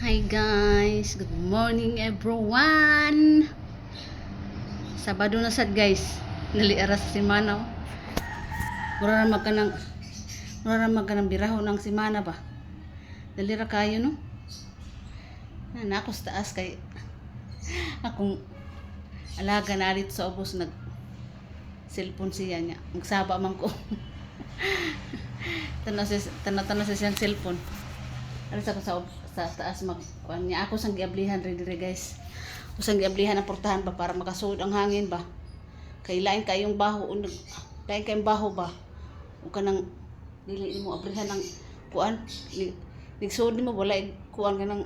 Hi guys, good morning everyone. Sabado na sad guys. Naliara sa semana. Muraramag ka ng biraho ng semana ba. Dalira kayo no. Na ako sa taas kay akong alaga na alit sa ubos nag cellphone siya niya. Magsaba man ko. Tanaw sa siyang cellphone. Alis ako sa taas magkuan niya. Ako sang giablihan rin dire guys. Ako sang giablihan ang portahan ba para makasuod ang hangin ba. Kay lain kayong baho lain kayong baho ba. O kanang dili mo ablihan ng kuan. Nigsuod nimo wala kuan kanang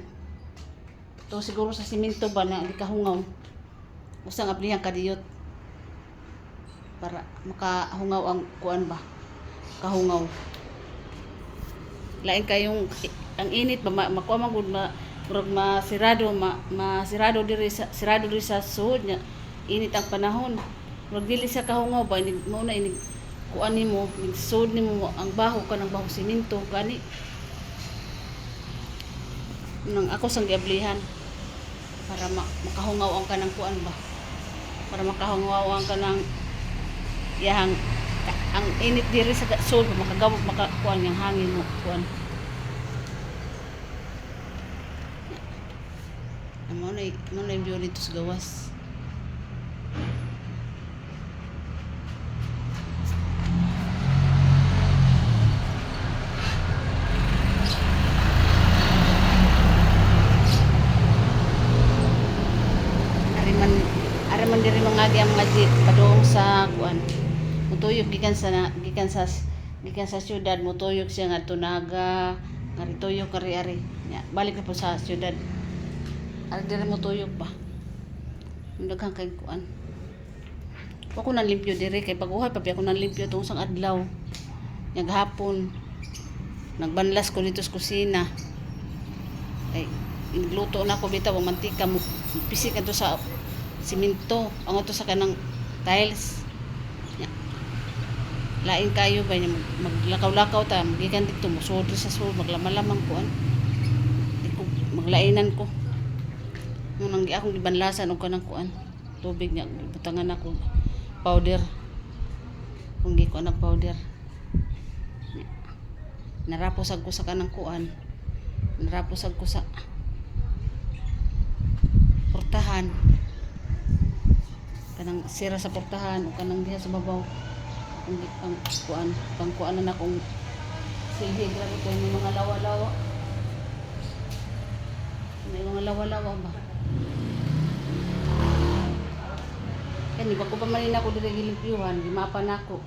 to siguro sa simento ba na di kahungaw. Usang ablihan kadiyot para makahungaw ang kuan ba. Kahungaw. Lain kayong ang init ba makuha man gud masirado diri sa suod nya init ang panahon murag dili sa kahungaw ba mo na ini kuan nimo suod nimo ang baho kanang baho simento gani nang ako sang giablihan para makahungaw ang kanang kuan ba para makahungaw ang kanang yahang ang init diri sa suod makagawog makakuan yang hangin mo kuan. Mo na yung view dito sa gawas. Ariman diri mangagi ang mga jeep padung sa kuan. Mutuyok gikan sa syudad mutuyok siya nga tunaga, ngarituyok kari-ari. Balik na po sa syudad. Ari dire mo tuyok pa. Daghang kay kuan. Ako nang limpyo dire kay pag-uhay pa ako nang limpyo tong sang adlaw. Nya gahapon nagbanlas ko dito sa kusina. Ay igluto na ko bitaw ang mantika mo pisik adto sa simento, ang ato sa kanang tiles. Nya. Lain kayo ba maglakaw-lakaw ta gikan dito mo sud sa sul maglamalamang kuan. Maglainan ko. Nang akong gibanlasan og kanang kuan tubig nya butangan ako powder kung gi ko na powder narapos ko sa kanang kuan narapos ko sa portahan kanang sira sa portahan o kanang diha sa babaw ang kuan pangkuan na akong silhi grabe ko yung mga lawa-lawa may mga lawa-lawa ba. Kani ba ko pa man ako dire gilimpyuhan, gimapan nako.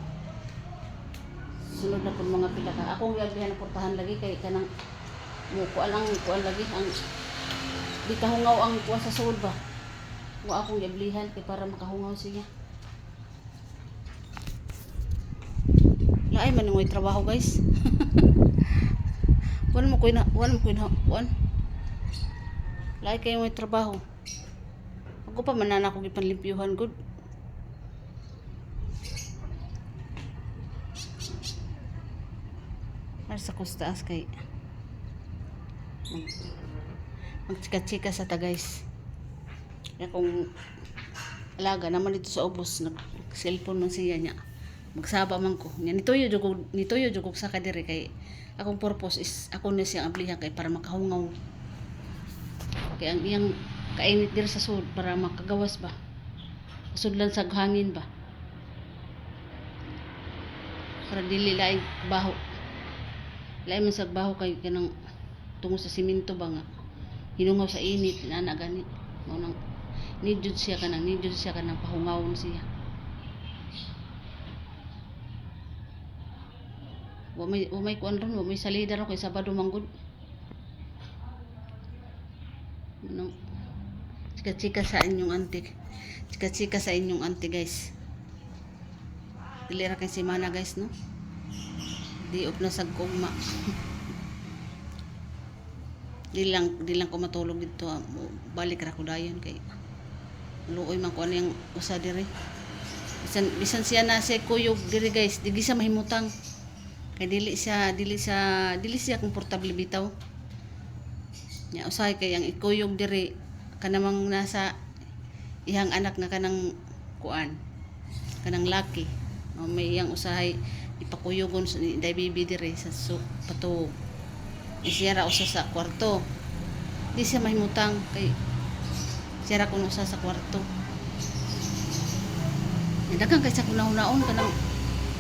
Sunod na pud mga pila ka. Akong giablihan ang portahan lagi kay kanang mo kuan lagi ang di kahungaw ang kuan sa sulod ba. Wa akong giablihan kay para makahungaw siya. Laay man ngoy trabaho guys. Wala mo ko na kuan. Laay kayo may trabaho. Ako pa man na ako gipanlimpyuhan good. Sa kustaas kay magchika-chika sa ta guys. Kaya kung alaga naman dito sa ubos nag cellphone man siya niya. Magsaba man ko. Nituyo jud sa kadiri kay akong purpose is ako na siyang ablihan kay para makahungaw. Kaya ang iyang kainit diri sa sud para makagawas ba. Sudlan sa hangin ba. Para dili laing baho. Lain man sa baho kay kanang tungo sa simento ba nga hinungaw sa init na gani mao nang nidjud siya kanang pahungawon siya wa may kuan ron wa may salida ron kay Sabado manggod nang chika sa inyong auntie guys dili ra kay semana guys no di op na sagkugma di lang ko matulog dito balik ra ko dayon kay luoy man ko ano yung usa diri bisan siya na sa kuyog diri guys dili siya mahimutang kay dili siya komportable bitaw nya usahay kay ang ikuyog diri kanamang nasa iyang anak nga kanang kuan kanang laki may iyang usahay ipakuyugon sa day bibi diri sa patuog siya ra usa sa kwarto di siya mahimutang kay siya ra kun usa sa kwarto daghang kay sa kunahunaon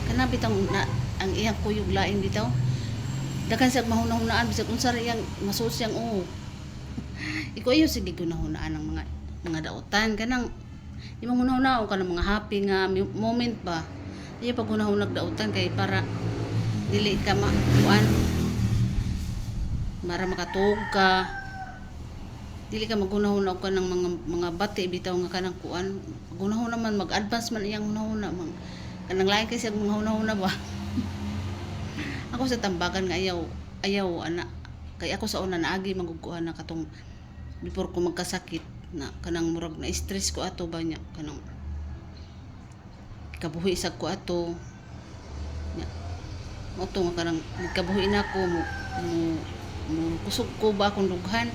kanang bitang na, ang iyang kuyog lain bitaw daghang sa mahunahunaan bisag unsa ra iyang masuot siyang iko iyo sige kunahunaan ang mga dautan kanang imong hunahunaan kanang mga happy nga moment ba iya pag hunahunag dautan kay para dili ka makuan para makatuog ka dili ka magunahuna ka ng mga bati bitaw nga kanang kuan gunahuna man mag-advance man iyang hunahuna kanang lain kasi ang mga hunahuna ba ako sa tambagan nga ayaw ana kay ako sa una naagi maguguhan na katong before ko magkasakit na kanang murag na stress ko ato ba nya kanang kabuhi sa ko ato nya mo to nga kanang nagkabuhi na ko mo kusog ko ba akong dughan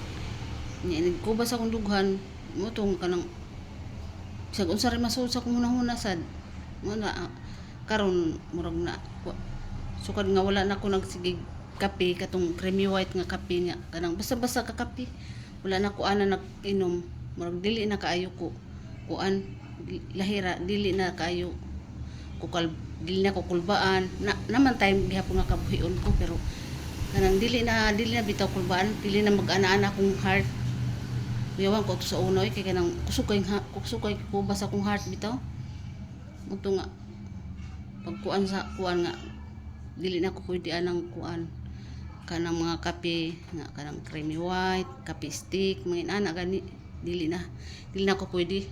nya nagkuba sa akong dughan mo to nga kanang bisag unsa rin masuot sa akong hunahuna sad mo na karon murag na sukad nga wala na ako nagsigig kape katong creamy white nga kape nga kanang basta-basta ka kape wala na ko ana nag-inom murag dili na kaayo ko kuan lahira dili na kaayo ko dili na ko kulbaan naman time gihapon nga kabuhion ko pero kanang dili na bitaw kulbaan dili na mag-ana-ana akong heart yawan ko to sa unoy kay kanang kusukay ko basa akong heart bitaw muto nga pagkuan sa kuan nga dili na ko pwede anang kuan kanang mga kape nga kanang creamy white kape stick mga inana gani dili na ko pwede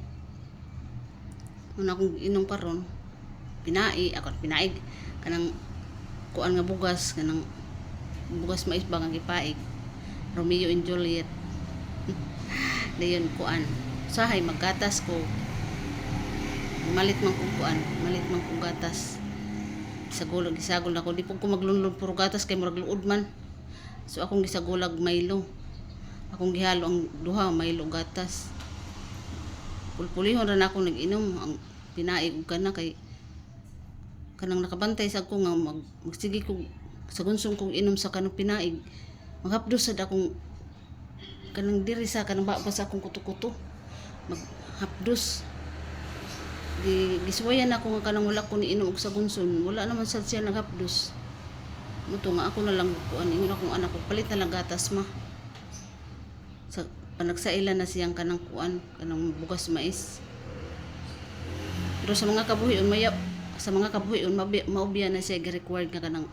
una akong inom karon pinaig kanang kuan nga bugas kanang bugas mais ba nga gipaig Romeo and Juliet dayon kuan sahay maggatas ko malit man kong gatas gisagol ako di po ko maglunlon puro gatas kay murag luod man so akong gisagulag Milo akong gihalo ang duha Milo gatas pulpulihon ra na ako nag-inom ang pinaig og kana kay kanang nakabantay sa ko nga magsige ko sa gunsong kong inom sa kanang pinaig maghapdos sad akong kanang diri sa kanang babas akong kuto-kuto maghapdos giswayan ako nga kanang wala ko ni inom og sa gunson wala naman sad siya naghapdos muto nga ako na lang kuan ingon akong anak ko palit na lang gatas ma sa panagsaila na siyang kanang kuan kanang bugas mais pero sa mga kabuhion maubya na siya gi-required nga kanang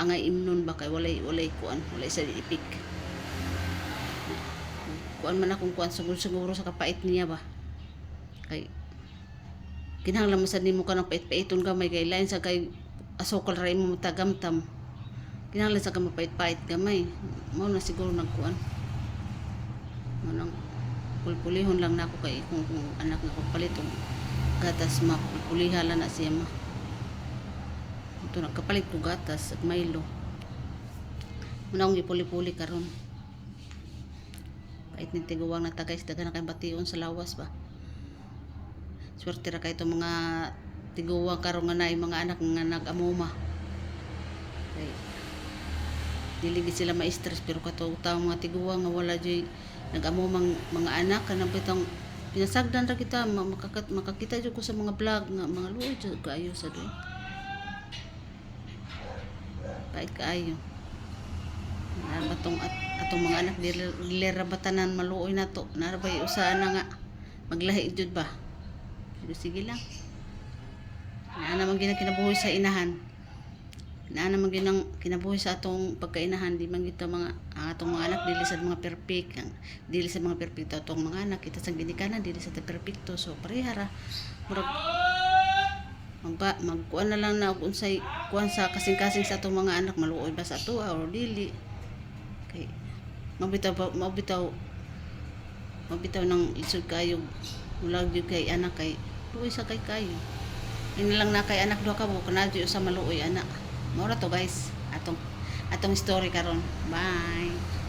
angay imnon ba kay walay kuan walay sa ipik kuan man akong kuan siguro sa kapait niya ba kay kinahanglan mo sad nimo kanang pait-paiton gamay kay lain sa kay asukal ra imo tagamtam kinahanglan sa ka mapait-pait gamay mao na siguro nagkuan mo nang pulpulihon lang nako kay kung anak nga ko palitong gatas mapulpulihala na siya ma ito nagkapalit ko gatas at Milo muna akong ipuli-puli karon pait ni tiguwang na tagay daga na kay bation sa lawas ba swerte ra kay itong mga tiguwang karon nga naay mga anak nga nag-amuma kay dili gid sila ma-stress pero kato mga tiguwang nga wala joy nag-amumang mga anak kanang bitang pinasagdan ra kita makakita jud ko sa mga vlog nga mga luoy jud kaayo sa doy pait kaayo batong atong mga anak dili ra batanan maluoy nato narabay usa na nga maglahi jud ba sige lang naa naman kinabuhi sa inahan naa naman ginang kinabuhi sa atong pagkainahan di man kita mga atong mga anak dili sa mga perfect dili sa mga perfecto atong mga anak kita sang ginikanan dili sa perfecto so pareha ra murag magkuan na lang na og unsay kuan sa kasing-kasing sa atong mga anak maluoy ba sa ato or dili kay mabitaw ng isod kayo mula gyud kay anak kay luoy sa kay kayo ini lang na kay anak do ka mo kanadyo sa maluoy anak mao ra to guys atong story karon bye.